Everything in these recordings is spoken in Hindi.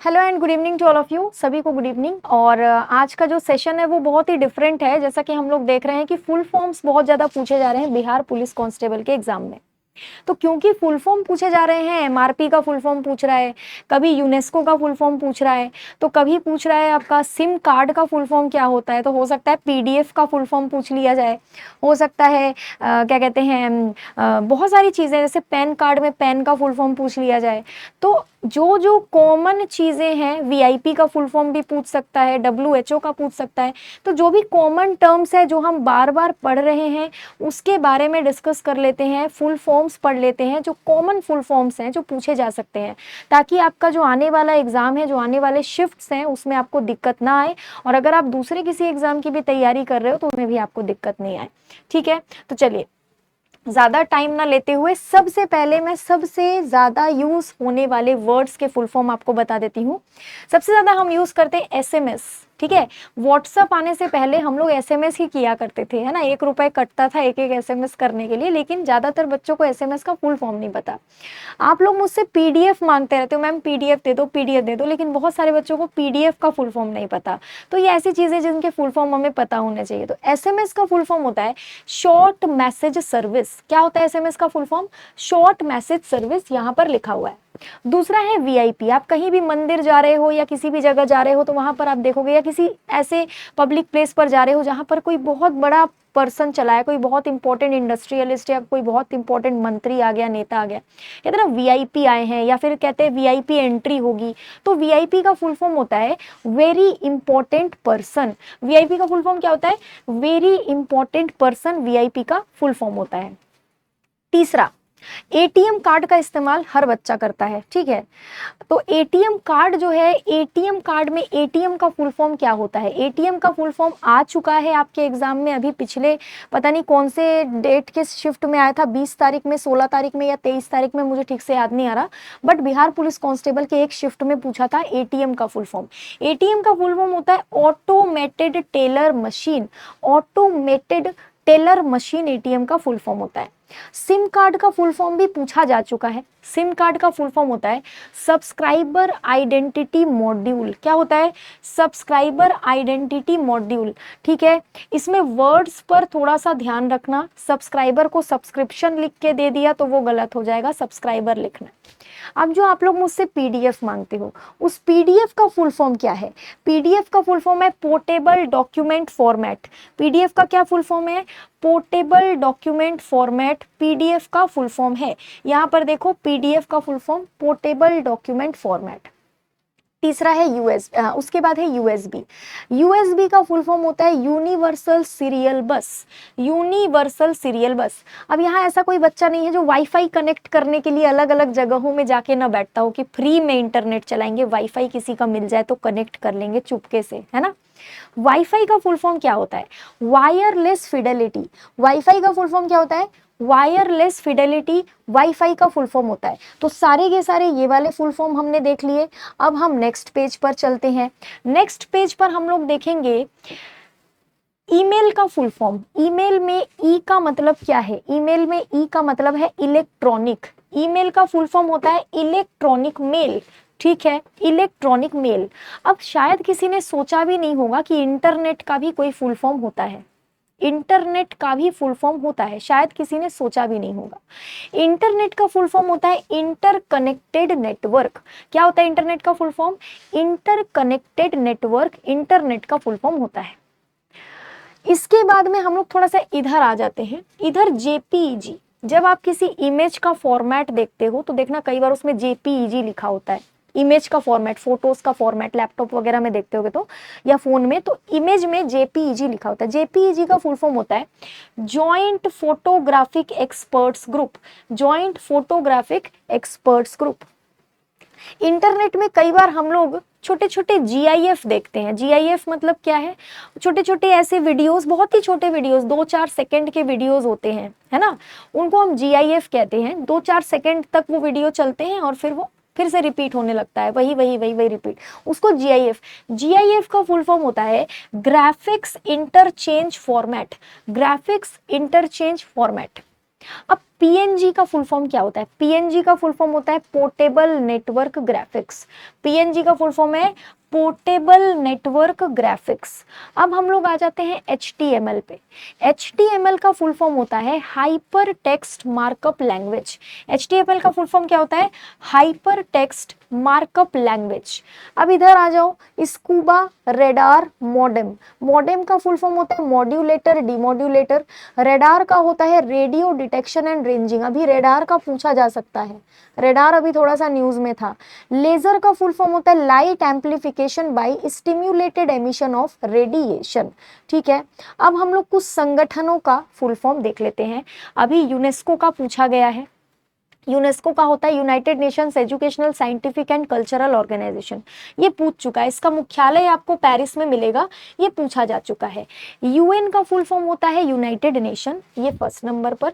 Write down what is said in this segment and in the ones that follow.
Hello and good evening to all of you. सभी को गुड इवनिंग। और आज का जो सेशन है वो बहुत ही डिफरेंट है। जैसा कि हम लोग देख रहे हैं कि फुल फॉर्म्स बहुत ज़्यादा पूछे जा रहे हैं बिहार पुलिस कांस्टेबल के एग्जाम में। तो क्योंकि फुल फॉर्म पूछे जा रहे हैं, एमआरपी का फुल फॉर्म पूछ रहा है, कभी यूनेस्को का फुल फॉर्म पूछ रहा है, तो कभी पूछ रहा है आपका सिम कार्ड का फुल फॉर्म क्या होता है, तो हो सकता है पीडीएफ का फुल फॉर्म पूछ लिया जाए। हो सकता है क्या कहते हैं बहुत सारी चीज़ें, जैसे पैन कार्ड में पैन का फुल फॉर्म पूछ लिया जाए। तो जो जो कॉमन चीज़ें हैं, वीआईपी का फुल फॉर्म भी पूछ सकता है, डब्ल्यूएचओ का पूछ सकता है। तो जो भी कॉमन टर्म्स है जो हम बार बार पढ़ रहे हैं उसके बारे में डिस्कस कर लेते हैं, फुल फॉर्म्स पढ़ लेते हैं, जो कॉमन फुल फॉर्म्स हैं जो पूछे जा सकते हैं, ताकि आपका जो आने वाला एग्जाम है, जो आने वाले शिफ्ट्स हैं, उसमें आपको दिक्कत ना आए। और अगर आप दूसरे किसी एग्जाम की भी तैयारी कर रहे हो तो उसमें भी आपको दिक्कत नहीं आए। ठीक है, तो चलिए ज़्यादा टाइम ना लेते हुए सबसे पहले मैं सबसे ज़्यादा यूज़ होने वाले वर्ड्स के फुल फॉर्म आपको बता देती हूँ। सबसे ज़्यादा हम यूज़ करते हैं एसएमएस। ठीक है, व्हाट्सअप आने से पहले हम लोग एसएमएस ही किया करते थे, है ना। 1 रुपए कटता था एक एक एसएमएस करने के लिए, लेकिन ज़्यादातर बच्चों को एसएमएस का फुल फॉर्म नहीं पता। आप लोग मुझसे पीडीएफ मांगते रहते हो, मैम पीडीएफ दे दो, पीडीएफ दे दो, लेकिन बहुत सारे बच्चों को पीडीएफ का फुल फॉर्म नहीं पता। तो ये ऐसी चीज़ें जिनके फुल फॉर्म हमें पता होने चाहिए। तो एसएमएस का फुल फॉर्म होता है शॉर्ट मैसेज सर्विस। क्या होता है एसएमएस का full form? Short message service, यहाँ पर लिखा हुआ है। दूसरा है वीआईपी। आप कहीं भी मंदिर जा रहे हो या किसी भी जगह जा रहे हो तो वहां पर आप देखोगे, या किसी ऐसे पब्लिक प्लेस पर जा रहे हो जहां पर कोई बहुत बड़ा पर्सन चला है, कोई बहुत इंपॉर्टेंट इंडस्ट्रियलिस्ट या कोई बहुत इंपॉर्टेंट मंत्री आ गया, नेता आ गया, कहते हैं ना वीआईपी आए हैं, या फिर कहते हैं वीआईपी एंट्री होगी। तो वीआईपी का फुल फॉर्म होता है वेरी इंपॉर्टेंट पर्सन। वीआईपी का फुल फॉर्म क्या होता है? वेरी इंपॉर्टेंट पर्सन वीआईपी का फुल फॉर्म होता है। तीसरा, एटीएम कार्ड का इस्तेमाल हर बच्चा करता है। ठीक है, तो एटीएम कार्ड जो है, एटीएम कार्ड में एटीएम का फुल फॉर्म क्या होता है? एटीएम का फुल फॉर्म आ चुका है आपके एग्जाम में, अभी पिछले पता नहीं कौन से डेट के शिफ्ट में आया था, 20 तारीख में, 16 तारीख में या 23 तारीख में, मुझे ठीक से याद नहीं आ रहा। बट बिहार पुलिस कांस्टेबल के एक शिफ्ट में पूछा था एटीएम का फुल फॉर्म। एटीएम का फुल फॉर्म होता है automated teller machine. Automated teller machine ATM का फुल फॉर्म होता है। सिम कार्ड का फुल फॉर्म भी पूछा जा चुका है। सिम कार्ड का फुल फॉर्म होता है सब्सक्राइबर आइडेंटिटी मॉड्यूल। क्या होता है? Subscriber identity module. ठीक है, इसमें वर्ड्स पर थोड़ा सा ध्यान रखना। सब्सक्राइबर को सब्सक्रिप्शन लिख के दे दिया तो वो गलत हो जाएगा, सब्सक्राइबर लिखना। अब जो आप लोग मुझसे पीडीएफ मांगते हो, उस पीडीएफ का फुल फॉर्म क्या है? पीडीएफ का फुल फॉर्म है पोर्टेबल डॉक्यूमेंट फॉर्मेट। पीडीएफ का क्या फुल फॉर्म है? पोर्टेबल डॉक्यूमेंट फॉर्मेट पीडीएफ का फुल फॉर्म है। यहां पर देखो, पीडीएफ का full form portable document format. तीसरा है उसके बाद है यूएसबी। यूएसबी का फुल फॉर्म होता है यूनिवर्सल सीरियल बस। यूनिवर्सल सीरियल बस। अब यहाँ ऐसा कोई बच्चा नहीं है जो वाईफाई कनेक्ट करने के लिए अलग अलग जगहों में जाके ना बैठता हो कि फ्री में इंटरनेट चलाएंगे, वाईफाई किसी का मिल जाए तो कनेक्ट कर लेंगे चुपके से, है ना। वाईफाई का फुल फॉर्म क्या होता है? Wireless Fidelity. वाईफाई का फुल फॉर्म क्या होता है? वायरलेस फिडेलिटी वाईफाई का फुल फॉर्म होता है। तो सारे के सारे ये वाले फुल फॉर्म हमने देख लिए। अब हम नेक्स्ट पेज पर चलते हैं। नेक्स्ट पेज पर हम लोग देखेंगे ईमेल का फुल फॉर्म। ईमेल में ई का मतलब क्या है? ईमेल में ई का मतलब है इलेक्ट्रॉनिक। ईमेल का फुल फॉर्म होता है इलेक्ट्रॉनिक मेल। ठीक है, इलेक्ट्रॉनिक मेल। अब शायद किसी ने सोचा भी नहीं होगा कि इंटरनेट का भी कोई फुल फॉर्म होता है। इंटरनेट का भी फुल फॉर्म होता है, शायद किसी ने सोचा भी नहीं होगा। इंटरनेट का फुल फॉर्म होता है इंटरकनेक्टेड नेटवर्क। क्या होता है इंटरनेट का full form? Interconnected network internet का फुल फॉर्म होता है। इसके बाद में हम लोग थोड़ा सा इधर आ जाते हैं। इधर जेपीईजी। जब आप किसी इमेज का फॉर्मेट देखते हो तो देखना कई बार उसमें जेपीईजी लिखा होता है। इमेज का फॉर्मेट, फोटोज का फॉर्मेट, लैपटॉप वगैरह में देखते होगे तो, या फोन में, तो इमेज में जेपीईजी लिखा होता है। जेपीईजी का फुल फॉर्म होता है joint photographic experts group. Joint photographic experts group. Internet में कई बार हम लोग छोटे छोटे जीआईएफ देखते हैं। जीआईएफ मतलब क्या है? छोटे छोटे ऐसे वीडियोस, बहुत ही छोटे वीडियोस, 2-4 सेकंड के वीडियोस होते हैं, है ना, उनको हम जीआईएफ कहते हैं। 2-4 सेकंड तक वो वीडियो चलते हैं और फिर वो फिर से रिपीट होने लगता है, वही रिपीट, उसको जीआईएफ। जीआईएफ का फुल फॉर्म होता है graphics interchange format. Graphics interchange format. अब पीएनजी का फुल फॉर्म क्या होता है? पीएनजी का फुल फॉर्म होता है पोर्टेबल नेटवर्क ग्राफिक्स। पीएनजी का फुल फॉर्म है पोर्टेबल नेटवर्क ग्राफिक्स। अब हम लोग आ जाते हैं HTML पे। HTML का फुल फॉर्म होता है hyper text markup language. HTML का फुल फॉर्म क्या होता है? Hyper text markup language. अब इधर आ जाओ, स्कूबा, रेडार, मॉडेम। मॉडेम का फुल फॉर्म होता है मॉड्यूलेटर, डिमॉड्यूलेटर। रेडार का होता है रेडियो डिटेक्शन एंड रेंजिंग। अभी रेडार का पूछा जा सकता है, रेडार अभी थोड़ा सा न्यूज में था। लेजर का फुल फॉर्म होता है light amplification by stimulated emission of radiation. ठीक है, अब हम लोग कुछ संगठनों का फुल फॉर्म देख लेते हैं। अभी यूनेस्को का पूछा गया है। यूनेस्को का होता है united nations educational scientific and cultural organisation. ये पूछ चुका है, इसका मुख्यालय आपको पेरिस में मिलेगा, ये पूछा जा चुका है। यूएन का फुल फॉर्म होता है यूनाइटेड नेशन, ये फर्स्ट नंबर पर।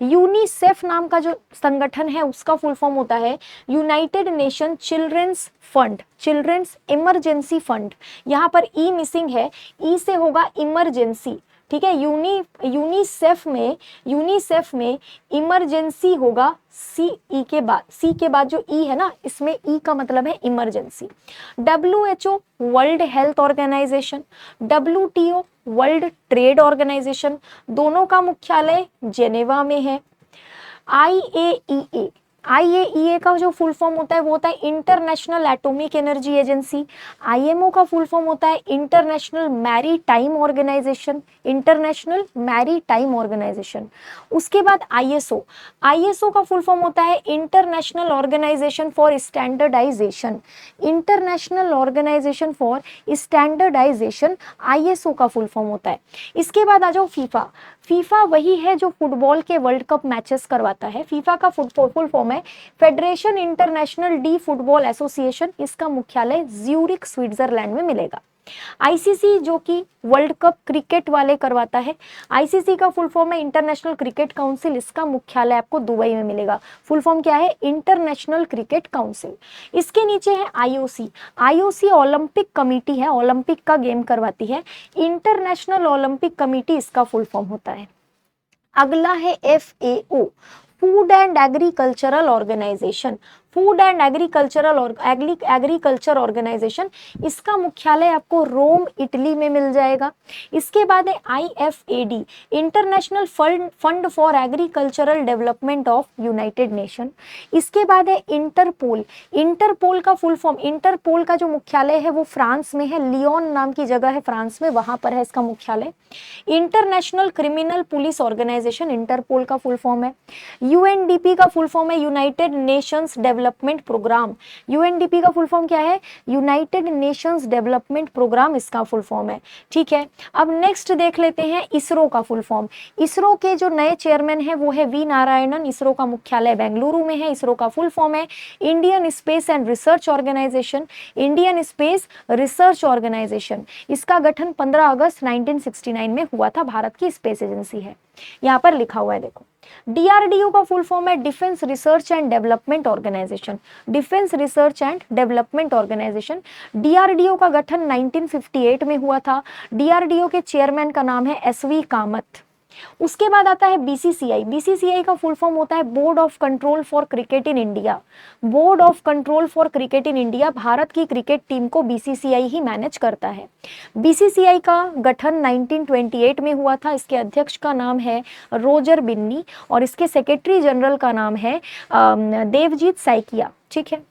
यूनिसेफ नाम का जो संगठन है उसका फुल फॉर्म होता है united nation children's fund, children's emergency fund. यहाँ पर ई मिसिंग है, ई से होगा इमरजेंसी। ठीक है, यूनिसेफ में इमरजेंसी होगा सी ई के बाद, सी के बाद जो ई है ना, इसमें ई का मतलब है emergency. WHO world health organisation, WTO world trade organisation, दोनों का मुख्यालय जेनेवा में है। IAEA का जो फुल फॉर्म होता है वो होता है international atomic energy agency. IMO का फुल फॉर्म होता है international maritime organisation, international maritime organisation. उसके बाद ISO का फुल फॉर्म होता है international organisation for standardisation, international organisation for standardisation, ISO का फुल फॉर्म होता है। इसके बाद आ जाओ फीफा। फीफा वही है जो फुटबॉल के वर्ल्ड कप मैचेस करवाता है। फीफा का फुल फॉर्म है federation international D football association, इसका मुख्यालय ज्यूरिख स्विट्जरलैंड में मिलेगा। आईसीसी जो कि वर्ल्ड कप क्रिकेट वाले करवाता है, आईसीसी का फुल फॉर्म है इंटरनेशनल क्रिकेट काउंसिल, इसका मुख्यालय आपको दुबई में मिलेगा। फुल फॉर्म क्या है? International cricket council. इसके नीचे है आईओसी। आईओसी ओलंपिक कमिटी है, ओलंपिक का गेम करवाती है। इंटरनेशनल ओलंपिक कमिटी इसका फुल फॉर्म होता है। अगला है FAO, food and agricultural organisation, food and agriculture organisation, इसका मुख्यालय आपको रोम इटली में मिल जाएगा। इसके बाद है IFAD, international fund for agricultural development of United nation. इसके बाद है इंटरपोल। इंटरपोल का फुल फॉर्म, इंटरपोल का जो मुख्यालय है वो फ्रांस में है, लियोन नाम की जगह है फ्रांस में, वहां पर है इसका मुख्यालय। International criminal police organisation, Interpol का फुल फॉर्म है। UNDP का फुल फॉर्म है united nations development programme. UNDP का फुल फॉर्म क्या है? यूनाइटेड नेशंस डेवलपमेंट प्रोग्राम इसका फुल फॉर्म है। ठीक है, अब नेक्स्ट देख लेते हैं इसरो का फुल फॉर्म। इसरो के जो नए चेयरमैन है वो है वी नारायणन, इसरो का मुख्यालय बेंगलुरु में है। इसरो का फुल फॉर्म है Indian space and research organisation, Indian space research organisation. इसका गठन 15 अगस्त 1969 में हुआ था, भारत की स्पेस एजेंसी है, यहाँ पर लिखा हुआ है देखो। DRDO का फुल फॉर्म है defence research and development organisation, defence research and development organisation. DRDO का गठन 1958 में हुआ था। DRDO के चेयरमैन का नाम है SV कामत। उसके बाद आता है BCCI। BCCI का फुल फॉर्म होता है board of control for cricket in India, board of control for cricket in India. Bharat की क्रिकेट टीम को BCCI ही मैनेज करता है। BCCI का गठन 1928 में हुआ था। इसके अध्यक्ष का नाम है रोजर बिन्नी और इसके सेक्रेटरी जनरल का नाम है देवजीत साइकिया। ठीक है,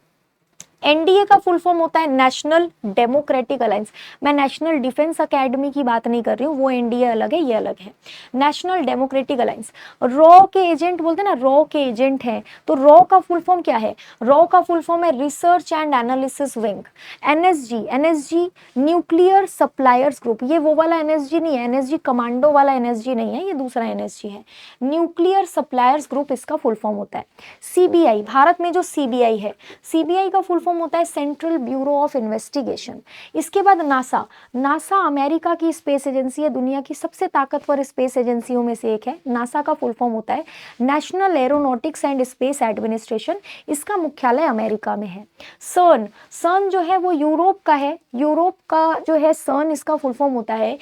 NDA का फुल फॉर्म होता है नेशनल डेमोक्रेटिक अलायंस। मैं नेशनल डिफेंस एकेडमी की बात नहीं कर रही हूँ, वो NDA अलग है, ये अलग है। National democratic alliance. रॉ के एजेंट बोलते हैं ना, रॉ के एजेंट हैं, तो रॉ का फुल फॉर्म क्या है? रॉ का फुल फॉर्म है research and analysis wing. NSG nuclear suppliers group, ये वो वाला NSG नहीं है, NSG कमांडो वाला NSG नहीं है, ये दूसरा NSG है। न्यूक्लियर सप्लायर्स ग्रुप इसका फुल फॉर्म होता है। CBI, भारत में जो CBI है, CBI का फुल होता है सेंट्रल ब्यूरो ऑफ इन्वेस्टिगेशन। इसके बाद नासा अमेरिका की स्पेस एजेंसी है, दुनिया की सबसे ताकतवर स्पेस एजेंसियों में से एक है। नासा का फुल फॉर्म होता है national aeronautics and space administration, इसका मुख्यालय अमेरिका में है। सर्न जो है वो यूरोप का है, यूरोप का जो है सर्न, इसका फुल फॉर्म होता है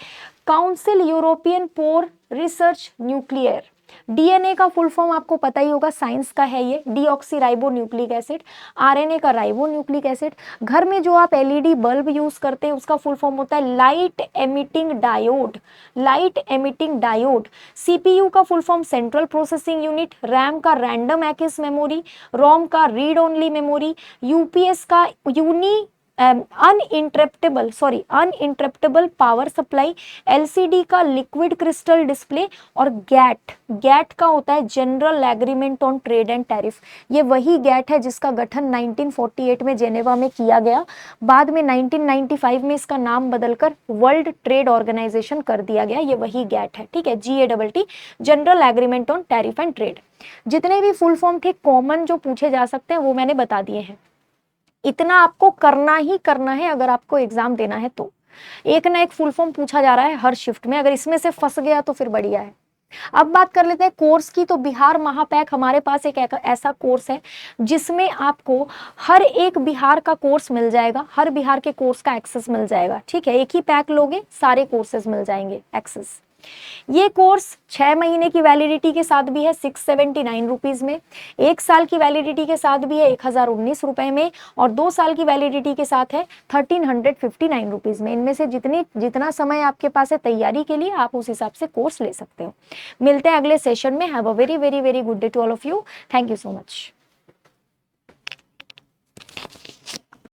council European for research nuclear. DNA का फुल फॉर्म आपको पता ही होगा, साइंस का है ये, डीऑक्सी न्यूक्लिक एसिड। आरएनए का न्यूक्लिक एसिड। घर में जो आप एलईडी बल्ब यूज करते हैं उसका फुल फॉर्म होता है light emitting diode, light emitting diode. CPU का full form central processing unit. RAM का रैंडम एक्सेस मेमोरी। रोम का रीड ओनली मेमोरी। यूपीएस का अनइंटरप्टेबल पावर सप्लाई। एलसीडी का लिक्विड क्रिस्टल डिस्प्ले। और गैट, गैट का होता है general agreement on trade and tariff. ये वही गैट है जिसका गठन 1948 में जेनेवा में किया गया, बाद में 1995 में इसका नाम बदलकर वर्ल्ड ट्रेड ऑर्गेनाइजेशन कर दिया गया। ये वही गैट है, ठीक है, GATT, general agreement on tariff and trade. जितने भी फुल फॉर्म थे कॉमन जो पूछे जा सकते हैं वो मैंने बता दिए हैं। इतना आपको करना ही करना है अगर आपको एग्जाम देना है तो। एक ना एक फुल फॉर्म पूछा जा रहा है हर शिफ्ट में, अगर इसमें से फंस गया तो फिर बढ़िया है। अब बात कर लेते हैं कोर्स की। तो बिहार महापैक हमारे पास एक ऐसा कोर्स है जिसमें आपको हर एक बिहार का कोर्स मिल जाएगा, हर बिहार के कोर्स का एक्सेस मिल जाएगा, ठीक है। एक ही पैक लोगे सारे कोर्सेज मिल जाएंगे एक्सेस। ये कोर्स 6 महीने की वैलिडिटी के साथ भी है 679 रुपीज में, 1 साल की वैलिडिटी के साथ भी है 1019 रुपए में, और 2 साल की वैलिडिटी के साथ है 1359 रुपीज में। इनमें से जितना समय आपके पास है तैयारी के लिए आप उस हिसाब से कोर्स ले सकते हो। मिलते हैं अगले सेशन में। Have a very very very good day to all of you. Thank you so much.